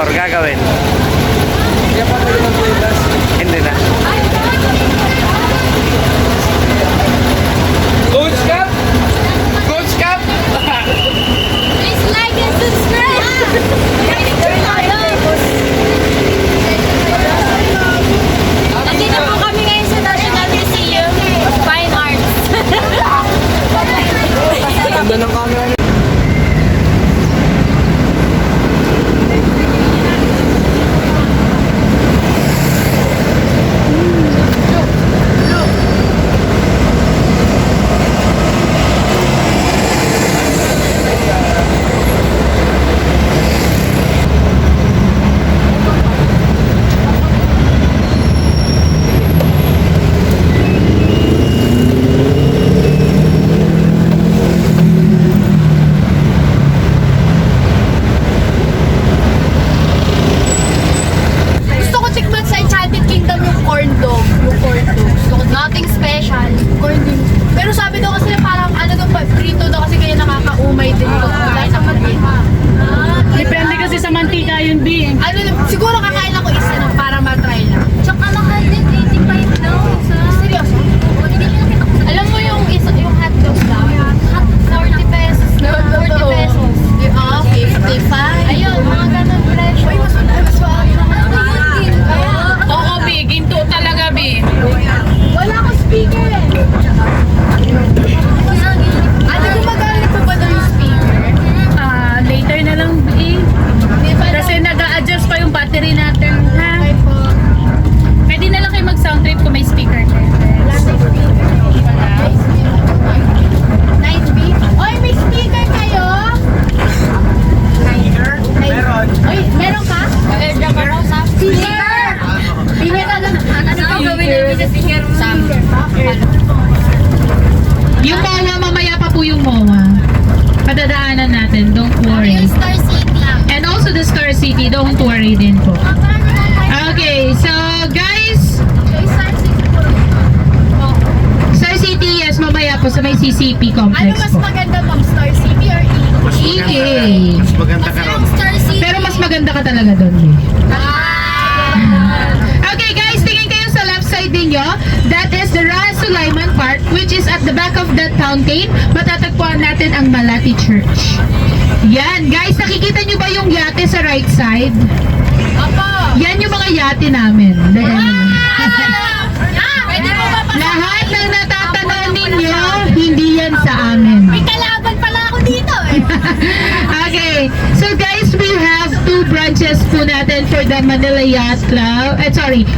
Pastor, gagawin? Kaya pa pwede mag-playback. Hindi na. Coach Cup! Coach Cup! Please like and subscribe! Nandito po kami ngayon sa National Museum of Fine Arts. Ganda ng camera niya. Gusto ko tikman sa Enchanted Kingdom yung corn dog. Yung corn dog. Gusto ko nothing special. Corn dog. Pero sabi daw kasi parang ano daw pa, prito daw kasi kaya nakakaumay din daw. Wala sa mantika. Depende kasi sa mantika yun, B. Ano, siguro kakain ako isa no, para matry lang. Tsaka mahal din, 85 daw. Seryoso? Alam mo yung isa, yung hotdog daw? 40 pesos na. 40 pesos. Ah, 55. Ayun, mga ganun presyo. Uy, mas Oo, B. Ginto talaga, B. wala akong speaker eh. Ano gumagamit po ba daw yung speaker? Later na lang, B. Di ba Kasi nag-a-adjust pa yung battery natin, ha? okay po? Pwede na lang kayo mag-sound trip kung may speaker kayo. Wala tayong speaker. Nice beat. Oy, may speaker kayo? Meron. Oy, meron ka? Meron ka? Speaker! Speaker ka lang. Ano ang gawin namin sa speaker? Yung MOA, mamaya pa po yung MOA. Padadaanan natin, don't worry. Yung Star City. And also the Star City, don't worry din po. Okay, so guys, Yung Star City po. Star City, yes, mamaya po sa may CCP Ano complex mas po. maganda ma'am? Star City or E? Mas maganda. EA. Mas maganda ka Kasi ron. yung Star City. Pero mas maganda ka talaga doon, eh. Okay guys, tingin kayo sa left side ninyo. That is the Ras Sulaiman Park, which is at the back of that fountain. Matatagpuan natin ang Malati Church. Yan, guys, nakikita nyo ba yung yate sa right side? Opo. Yan yung mga yate namin. The enemy. Pwede mo ba pa? Lahat ng natatanaw ninyo, hindi yan sa amin. May kalaban pala ako dito eh. Okay, so guys, we have two branches po natin for the Manila Yacht Club.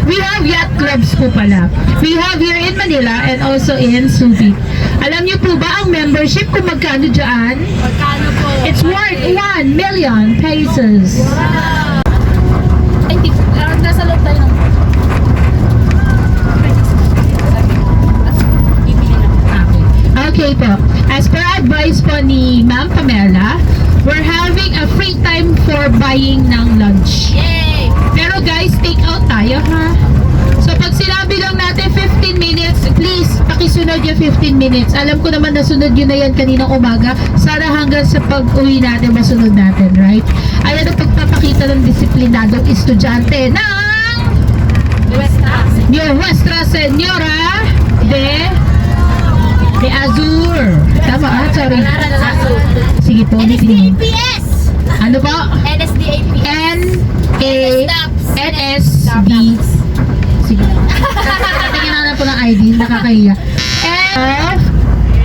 We have yacht clubs po pala. We have here in Manila and also in Subic. Alam niyo po ba ang membership kung magkano dyan? Magkano po? It's worth 1 million pesos. Ay, di. Nasa loob tayo ng... Okay po. As per advice po ni Ma'am Pamela, we're having a free time for buying ng lunch. Yay! Pero guys, take out tayo ha. So pag sinabi lang natin 15 minutes, please pakisunod yung 15 minutes. Alam ko naman nasunod yun na yan kaninang umaga. Sana hanggang sa pag-uwi natin, masunod natin, right? Ayan ang pagpapakita ng disiplinadong estudyante ng Nuestra Senora de Azur. Tama ah, sorry. Sige po, ulitin mo. NSDAPS! Ano po? NSDAPS. NSD. Sige. Tingnan na po ng ID, nakakahiya. F.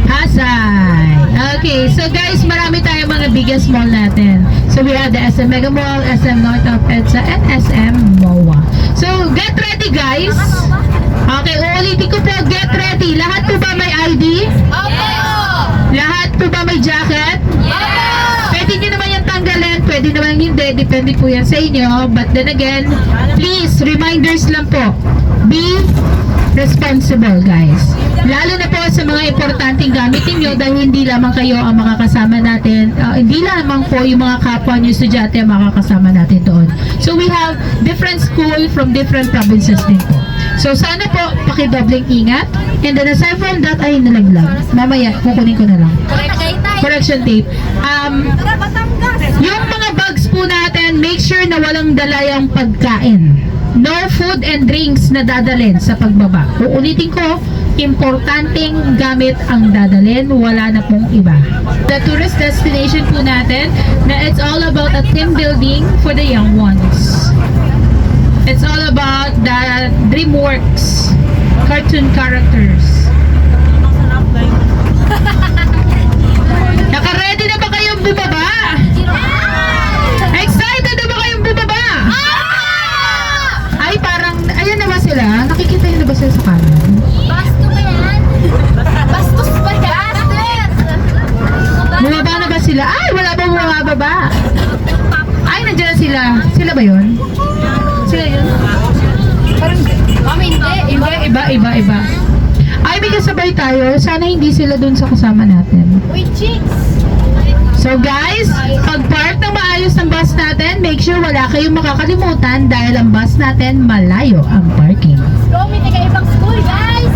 Hasay. Okay, so guys, marami tayong mga biggest mall natin. So we have the SM Mega Mall, SM North of EDSA, and SM MOA. So get ready guys. Okay, ulitin ko po, get ready. Lahat po ba may ID? Opo! Lahat po ba may jacket? Opo! Pwede nyo naman yung tanggalin, pwede naman hindi, depende po yan sa inyo. But then again, please, reminders lang po. Be responsible, guys. Lalo na po sa mga importanteng gamit ninyo dahil hindi lamang kayo ang makakasama natin, hindi lamang po yung mga kapwa nyo estudyante ang makakasama natin doon. So we have different school from different provinces din po. So sana po, pakidobling ingat. And then aside from that, ay nalaglag. Mamaya, kukunin ko na lang. Correction tape. Yung mga bags po po natin, make sure na walang dalayang pagkain. No food and drinks na dadalhin sa pagbaba. Uulitin ko, importanteng gamit ang dadalhin, wala na pong iba. The tourist destination po natin, na it's all about a team building for the young ones. It's all about the DreamWorks cartoon characters. Naka-ready na ba kayong bumaba? Excited na ba kayong bumaba? Ay, parang, ayan na ba sila? Nakikita nyo na ba sila sa kanan? Basto ba yan? Bastos ba yan? Bumaba na ba sila? Ay, wala pa bumababa. Ay, nandiyan na sila. Sila ba yun? Sila yun? Parang, Mami, hindi. iba. Ay, may kasabay tayo. Sana hindi sila dun sa kasama natin. Uy, chicks. So guys, pag park ng maayos ng bus natin, make sure wala kayong makakalimutan dahil ang bus natin malayo ang parking. Go, may taga-ibang school, guys.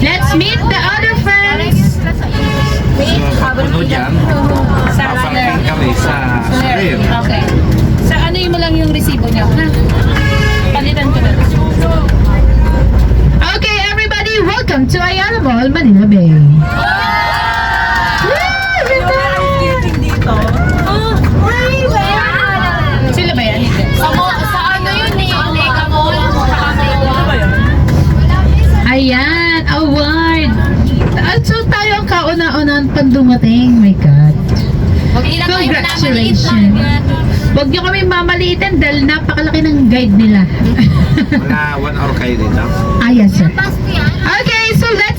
Let's meet the other friends. Ano dyan? Paparking kami sa rear. Okay. Sa ano mo lang yung resibo niyo, ha? Palitan ko na. Okay, everybody, welcome to Ayala Mall, Manila Bay. Sila ba yan? Sa ano yun eh? Mega Mall. Ayan, award. So tayo ang kauna-unang pandumating. My God. Congratulations. Huwag niyo kami mamaliitin dahil napakalaki ng guide nila. Mga 1 hour kayo dito. Ah, yes, sir. Basto yan. Okay, so let's